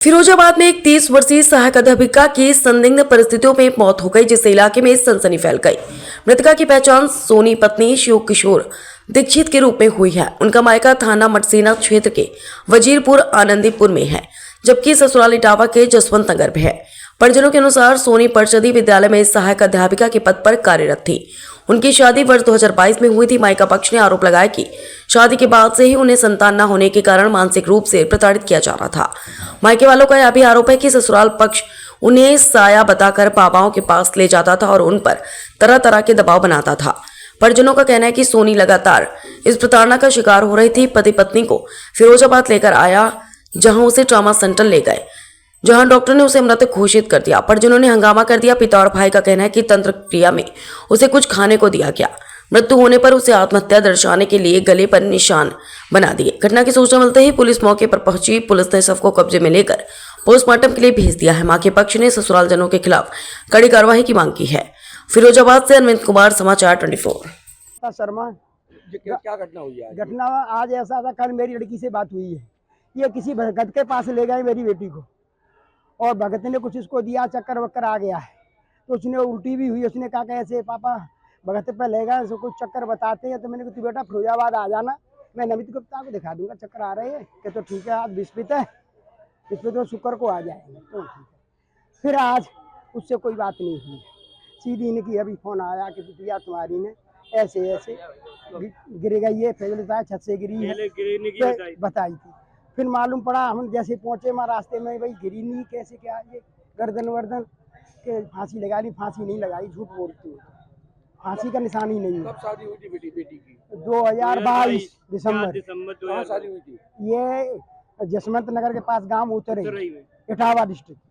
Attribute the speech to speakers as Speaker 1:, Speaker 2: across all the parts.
Speaker 1: फिरोजाबाद में एक 30 वर्षीय सहायक अध्यापिका की संदिग्ध परिस्थितियों में मौत हो गई, जिससे इलाके में सनसनी फैल गई। मृतका की पहचान सोनी पत्नी शिव किशोर दीक्षित के रूप में हुई है। उनका मायका थाना मटसेना क्षेत्र के वजीरपुर आनंदीपुर में है, जबकि ससुराल इटावा के जसवंत नगर में है। परिजनों के अनुसार सोनी परिषदीय विद्यालय में सहायक अध्यापिका के पद पर कार्यरत थी। उनकी शादी वर्ष 2022 में हुई थी। मायका पक्ष ने आरोप लगाया कि शादी के बाद से ही उन्हें संतान न होने के कारण मानसिक रूप से प्रताड़ित किया जा रहा था। मायके वालों का यह भी आरोप है कि ससुराल पक्ष उन्हें साया बताकर पापाओं के पास ले जाता था और उन पर तरह तरह के दबाव बनाता था। परिजनों का कहना है कि सोनी लगातार इस प्रताड़ना का शिकार हो रही थी। पति पत्नी को फिरोजाबाद लेकर आया, जहां उसे ट्रॉमा सेंटर ले गए, जहां डॉक्टर ने उसे मृत घोषित कर दिया। परिजनों ने हंगामा कर दिया। पिता और भाई का कहना है कि तंत्र क्रिया में उसे कुछ खाने को दिया गया। मृत्यु होने पर उसे आत्महत्या दर्शाने के लिए गले पर निशान बना दिए। घटना की सूचना मिलते ही पुलिस मौके पर पहुंची। पुलिस ने शव को कब्जे में लेकर पोस्टमार्टम के लिए भेज दिया है। मां के पक्ष ने ससुराल जनों के खिलाफ कड़ी कार्रवाई की मांग की है। फिरोजाबाद से अरविंद कुमार, समाचार 24।
Speaker 2: शर्मा।
Speaker 3: क्या घटना हुई है?
Speaker 2: घटना आज ऐसा था, कल मेरी लड़की से बात हुई है। ये किसी भगत के पास ले गए मेरी बेटी को, और भगत ने कुछ उसको दिया, चक्कर वक्कर आ गया है, तो उसने उल्टी भी हुई। उसने कहा कैसे पापा भगत पे ले गए, कुछ चक्कर बताते हैं। तो मैंने कहा तू बेटा फिरोजाबाद आ जाना, मैं नमित गुप्ता को दिखा दूंगा, चक्कर आ रहे हैं। कि तो ठीक है, आज विस्पित है, विस्पित तो शुक्र को आ जाएंगे। तो ठीक है। फिर आज उससे कोई बात नहीं हुई। सीधी इनकी अभी फोन आया कि बिटिया तुम्हारी ने ऐसे ऐसे गिर गई है, फिर बताया छत से गिरी है, बताई थी। फिर मालूम पड़ा, हम जैसे पहुंचे वहाँ रास्ते में, भाई गिरी नहीं, कैसे क्या ये गर्दन वर्दन के फांसी लगा ली। फांसी नहीं लगाई, झूठ बोलती है, फांसी का निशान ही नहीं है।
Speaker 3: कब शादी हुई थी बेटी की?
Speaker 2: 2022 दिसंबर
Speaker 3: कहाँ शादी हुई थी?
Speaker 2: ये जसवंत नगर के पास गांव उतरे, इटावा डिस्ट्रिक्ट।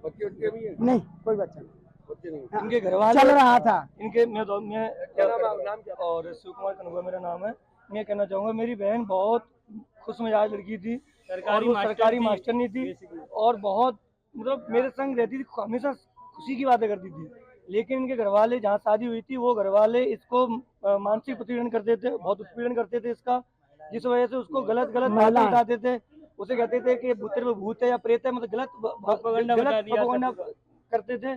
Speaker 3: बच्चे भी है?
Speaker 2: नहीं, कोई बच्चा नहीं।
Speaker 3: नहीं।
Speaker 4: इनके घर वाले
Speaker 2: चल रहा था।
Speaker 4: इनके मैं
Speaker 3: नाम क्या?
Speaker 4: और शिव कुमार कनुआ मेरा नाम है। मैं कहना चाहूँगा, मेरी बहन बहुत खुश मिजाज लड़की थी, सरकारी मास्टर नहीं थी, और बहुत मतलब मेरे संग रहती थी, हमेशा खुशी की बातें करती थी। लेकिन इनके घर वाले, जहाँ शादी हुई थी, वो घर वाले इसको मानसिक उत्पीड़न करते थे, बहुत उत्पीड़न करते थे इसका, जिस वजह से उसको गलत बातें बताते थे। उसे कहते थे कि पुत्र में भूत है या प्रेत है, मतलब गलत प्रोपेगेंडा करते थे।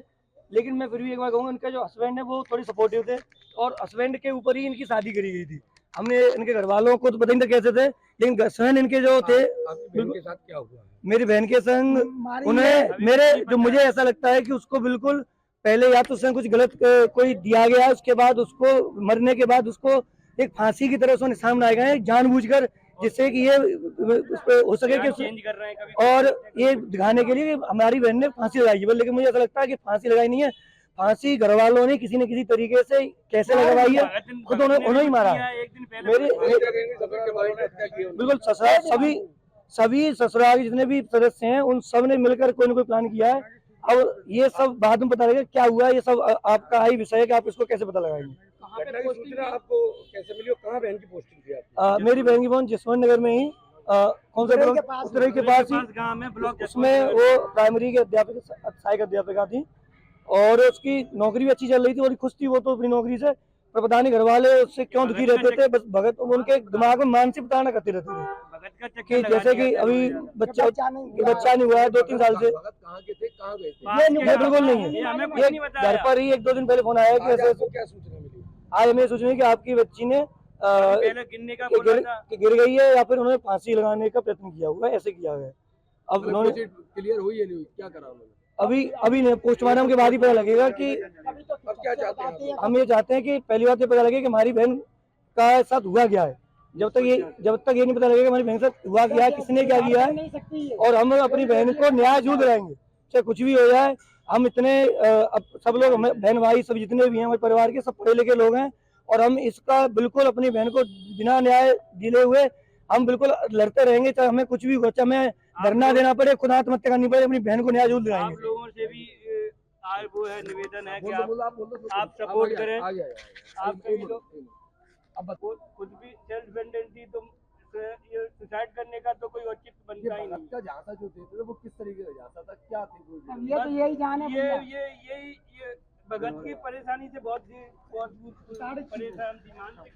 Speaker 4: लेकिन मैं फिर भी एक बार कहूँगा, इनका जो हस्बैंड है वो थोड़ी सपोर्टिव थे, और हस्बैंड के ऊपर ही इनकी शादी करी गई थी। हमने इनके घर वालों को तो पता नहीं था कैसे थे, लेकिन हस्बैंड इनके जो थे।
Speaker 3: बहन के साथ क्या हुआ?
Speaker 4: मेरी बहन के संग उन्हें मेरे जो मुझे ऐसा लगता है कि उसको बिल्कुल पहले या तो उसने कुछ गलत कोई दिया गया, उसके बाद उसको मरने के बाद उसको एक फांसी की तरह उसको निशान बनाए गए जानबूझकर, जिससे कि ये उस पे हो सके कि चेंज कर रहे हैं कभी, और ये दिखाने के लिए हमारी बहन ने फांसी लगाई है। लेकिन मुझे ऐसा लगता है कि फांसी लगाई नहीं है, फांसी घर वालों ने किसी न किसी तरीके से कैसे लगवाई है, खुद उन्होंने ही मारा। मेरे बिल्कुल सभी ससुराल के जितने भी सदस्य हैं, उन सब ने मिलकर कोई ना कोई प्लान किया है। अब ये सब बाद में पता लगेगा क्या हुआ। ये सब आपका ही विषय है कि आप इसको कैसे पता लगाएंगे।
Speaker 3: आपको कैसे मिली और कहाँ बहन की पोस्टिंग थी आपकी?
Speaker 4: मेरी बहन की फोन जसवंत नगर में ही, कौन सा ब्लॉक, उतरई के पास ही गांव में ब्लॉक, उसमें वो प्राइमरी के अध्यापक, सहायक अध्यापिका थी, और उसकी नौकरी भी अच्छी चल रही थी और खुश थी वो तो अपनी नौकरी से। पर पता नहीं घर वाले उससे क्यों दुखी रहते थे। बस भगत उनके दिमाग में मानसिक प्रताड़ना करते रहते थे कि जैसे कि अभी बच्चा नहीं हुआ है 2-3 साल से।
Speaker 3: कहाँ के थे, कहाँ गए थे?
Speaker 4: ये बिल्कुल नहीं है, ये घर पर ही 1-2 दिन पहले फोन आया कि ऐसे
Speaker 3: क्या सूचना मिली?
Speaker 4: आज हमें सूचना कि आपकी बच्ची ने गिर गई है, या फिर उन्होंने फांसी लगाने का प्रयत्न किया हुआ है, ऐसे किया गया है। अब उन्होंने
Speaker 3: क्लियर हुई है नहीं, क्या करा उन्होंने?
Speaker 4: अभी नहीं, पोस्टमार्टम के बाद ही पता लगेगा कि
Speaker 3: अब क्या चाहते हैं?
Speaker 4: हम ये चाहते हैं कि पहली बात ये पता लगे कि हमारी बहन का साथ हुआ क्या है। जब तक ये नहीं पता लगेगा हमारी बहन के साथ हुआ क्या है, किसने क्या किया है, और हम अपनी बहन को न्याय जरूर दिलाएंगे, चाहे कुछ भी हो जाए। हम इतने सब लोग, बहन भाई सब जितने भी हैं हमारे परिवार के, सब पढ़े लिखे लोग हैं, और हम इसका बिल्कुल अपनी बहन को बिना न्याय दिले हुए हम बिल्कुल लड़ते रहेंगे, चाहे हमें कुछ भी हो, चाहे हमें धरना देना पड़े, खुद आत्महत्या करनी पड़े, अपनी बहन को न्याय जरूर दिलाएंगे।
Speaker 5: आप लोगों से भी वो है, निवेदन है कि आप सपोर्ट करें। आप सभी लोग अब खुद भी सेल्फ डिपेंडेंट थी, तो ये सुसाइड करने का तो कोई औचित्य बनता ही नहीं।
Speaker 3: झांसा जो देते थे वो किस तरीके का झांसा था, क्या थी?
Speaker 2: ये तो यही जाने
Speaker 5: ये भगत की परेशानी से बहुत परेशान थी, मानसिक